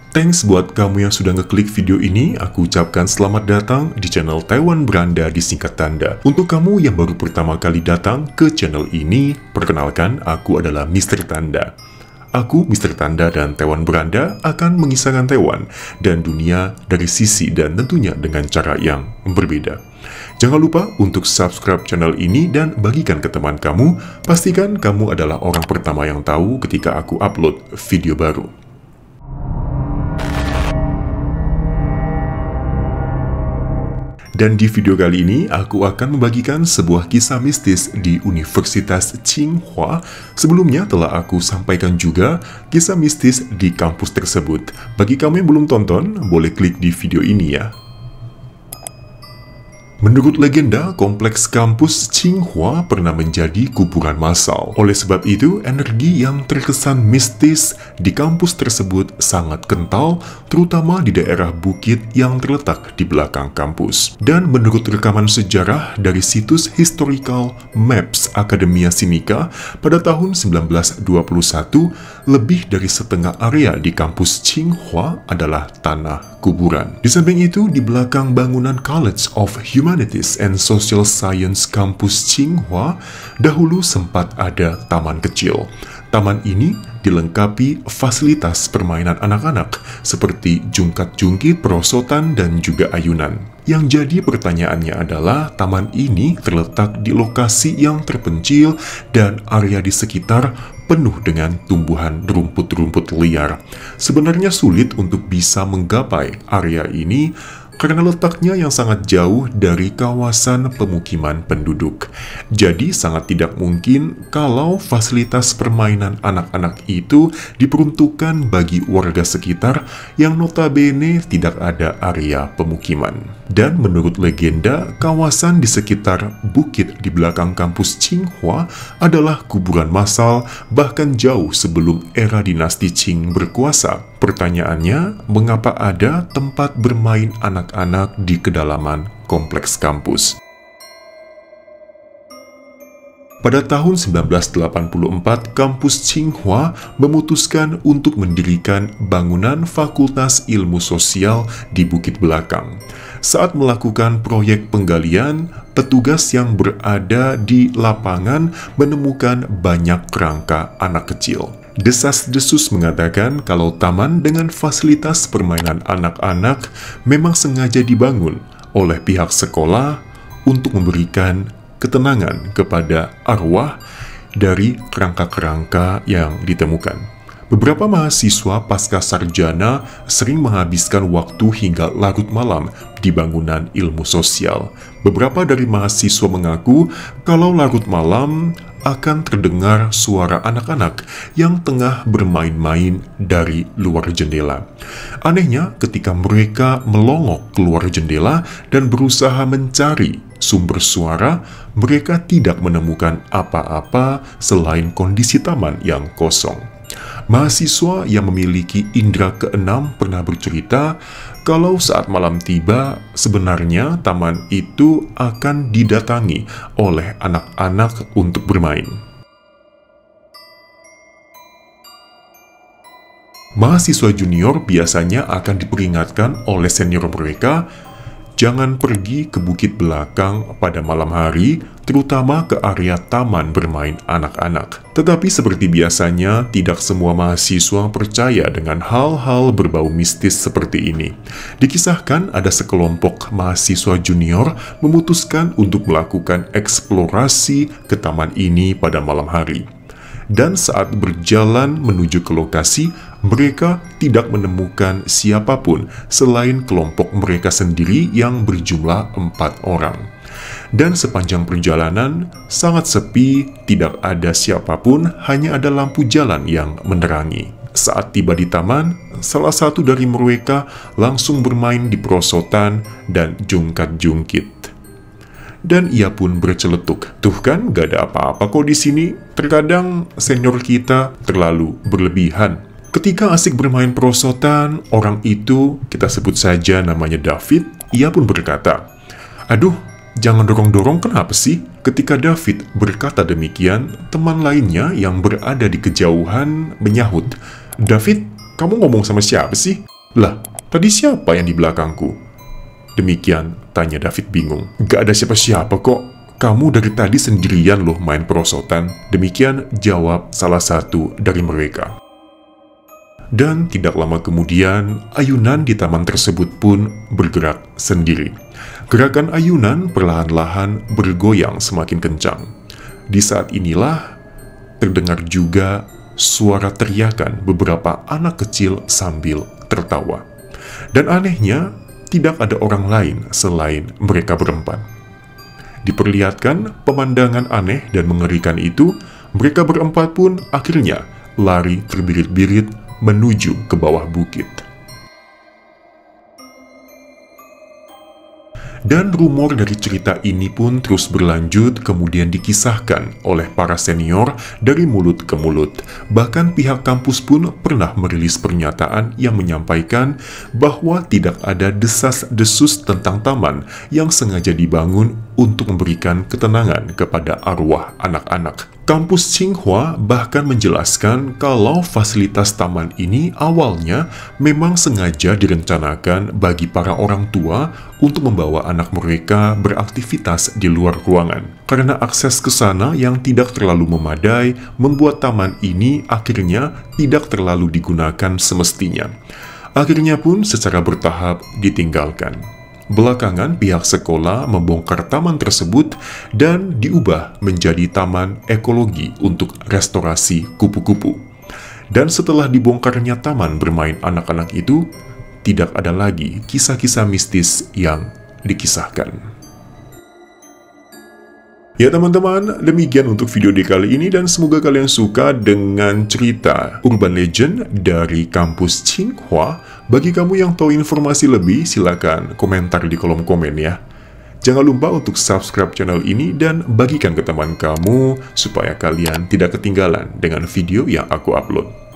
Thanks buat kamu yang sudah ngeklik video ini. Aku ucapkan selamat datang di channel Taiwan Beranda disingkat tanda. Untuk kamu yang baru pertama kali datang ke channel ini, perkenalkan, aku adalah Mr. Tanda. Aku, Mr. Tanda dan Taiwan Beranda akan mengisahkan Taiwan dan dunia dari sisi dan tentunya dengan cara yang berbeda. Jangan lupa untuk subscribe channel ini dan bagikan ke teman kamu. Pastikan kamu adalah orang pertama yang tahu ketika aku upload video baru. Dan di video kali ini, aku akan membagikan sebuah kisah mistis di Universitas Tsinghua. Sebelumnya telah aku sampaikan juga kisah mistis di kampus tersebut. Bagi kamu yang belum tonton, boleh klik di video ini ya. Menurut legenda, kompleks kampus Tsinghua pernah menjadi kuburan massal. Oleh sebab itu, energi yang terkesan mistis di kampus tersebut sangat kental, terutama di daerah bukit yang terletak di belakang kampus. Dan menurut rekaman sejarah dari situs Historical Maps Academia Sinica, pada tahun 1921, lebih dari setengah area di kampus Tsinghua adalah tanah kuburan. Di samping itu, di belakang bangunan College of Humanities and Social Science kampus Tsinghua, dahulu sempat ada taman kecil. Taman ini dilengkapi fasilitas permainan anak-anak seperti jungkat-jungkit, perosotan, dan juga ayunan. Yang jadi pertanyaannya adalah, taman ini terletak di lokasi yang terpencil dan area di sekitar penuh dengan tumbuhan rumput-rumput liar. Sebenarnya sulit untuk bisa menggapai area ini karena letaknya yang sangat jauh dari kawasan pemukiman penduduk. Jadi sangat tidak mungkin kalau fasilitas permainan anak-anak itu diperuntukkan bagi warga sekitar yang notabene tidak ada area pemukiman. Dan menurut legenda, kawasan di sekitar bukit di belakang kampus Tsinghua adalah kuburan massal bahkan jauh sebelum era dinasti Qing berkuasa. Pertanyaannya, mengapa ada tempat bermain anak-anak di kedalaman kompleks kampus? Pada tahun 1984, kampus Tsinghua memutuskan untuk mendirikan bangunan Fakultas Ilmu Sosial di Bukit Belakang. Saat melakukan proyek penggalian, petugas yang berada di lapangan menemukan banyak kerangka anak kecil. Desas-desus mengatakan kalau taman dengan fasilitas permainan anak-anak memang sengaja dibangun oleh pihak sekolah untuk memberikan ketenangan kepada arwah dari kerangka-kerangka yang ditemukan. Beberapa mahasiswa pasca sarjana sering menghabiskan waktu hingga larut malam di bangunan ilmu sosial. Beberapa dari mahasiswa mengaku kalau larut malam akan terdengar suara anak-anak yang tengah bermain-main dari luar jendela. Anehnya, ketika mereka melongok keluar jendela dan berusaha mencari sumber suara, mereka tidak menemukan apa-apa selain kondisi taman yang kosong. Mahasiswa yang memiliki indera keenam pernah bercerita kalau saat malam tiba, sebenarnya taman itu akan didatangi oleh anak-anak untuk bermain. Mahasiswa junior biasanya akan diperingatkan oleh senior mereka, jangan pergi ke bukit belakang pada malam hari, terutama ke area taman bermain anak-anak. Tetapi seperti biasanya, tidak semua mahasiswa percaya dengan hal-hal berbau mistis seperti ini. Dikisahkan ada sekelompok mahasiswa junior memutuskan untuk melakukan eksplorasi ke taman ini pada malam hari. Dan saat berjalan menuju ke lokasi, mereka tidak menemukan siapapun selain kelompok mereka sendiri yang berjumlah 4 orang. Dan sepanjang perjalanan, sangat sepi, tidak ada siapapun, hanya ada lampu jalan yang menerangi. Saat tiba di taman, salah satu dari mereka langsung bermain di perosotan dan jungkat-jungkit. Dan ia pun berceletuk, "Tuh kan, gak ada apa-apa kok di sini. Terkadang senior kita terlalu berlebihan." Ketika asik bermain perosotan, orang itu, kita sebut saja namanya David, ia pun berkata, "Aduh, jangan dorong-dorong, kenapa sih?" Ketika David berkata demikian, teman lainnya yang berada di kejauhan menyahut, "David, kamu ngomong sama siapa sih?" Lah, tadi siapa yang di belakangku? Demikian tanya David bingung. Gak ada siapa-siapa kok. Kamu dari tadi sendirian loh main perosotan. Demikian jawab salah satu dari mereka. Dan tidak lama kemudian, ayunan di taman tersebut pun bergerak sendiri. Gerakan ayunan perlahan-lahan bergoyang semakin kencang. Di saat inilah, terdengar juga suara teriakan beberapa anak kecil sambil tertawa. Dan anehnya, tidak ada orang lain selain mereka berempat. Diperlihatkan pemandangan aneh dan mengerikan itu, mereka berempat pun akhirnya lari terbirit-birit menuju ke bawah bukit. Dan rumor dari cerita ini pun terus berlanjut, kemudian dikisahkan oleh para senior dari mulut ke mulut. Bahkan pihak kampus pun pernah merilis pernyataan yang menyampaikan bahwa tidak ada desas-desus tentang taman yang sengaja dibangun untuk memberikan ketenangan kepada arwah anak-anak. Kampus Tsinghua bahkan menjelaskan kalau fasilitas taman ini awalnya memang sengaja direncanakan bagi para orang tua untuk membawa anak mereka beraktivitas di luar ruangan. Karena akses ke sana yang tidak terlalu memadai, membuat taman ini akhirnya tidak terlalu digunakan semestinya. Akhirnya pun secara bertahap ditinggalkan. Belakangan pihak sekolah membongkar taman tersebut dan diubah menjadi taman ekologi untuk restorasi kupu-kupu. Dan setelah dibongkarnya taman bermain anak-anak itu, tidak ada lagi kisah-kisah mistis yang dikisahkan. Ya teman-teman, demikian untuk video di kali ini dan semoga kalian suka dengan cerita urban legend dari kampus Tsinghua. Bagi kamu yang tahu informasi lebih, silakan komentar di kolom komen ya. Jangan lupa untuk subscribe channel ini dan bagikan ke teman kamu supaya kalian tidak ketinggalan dengan video yang aku upload.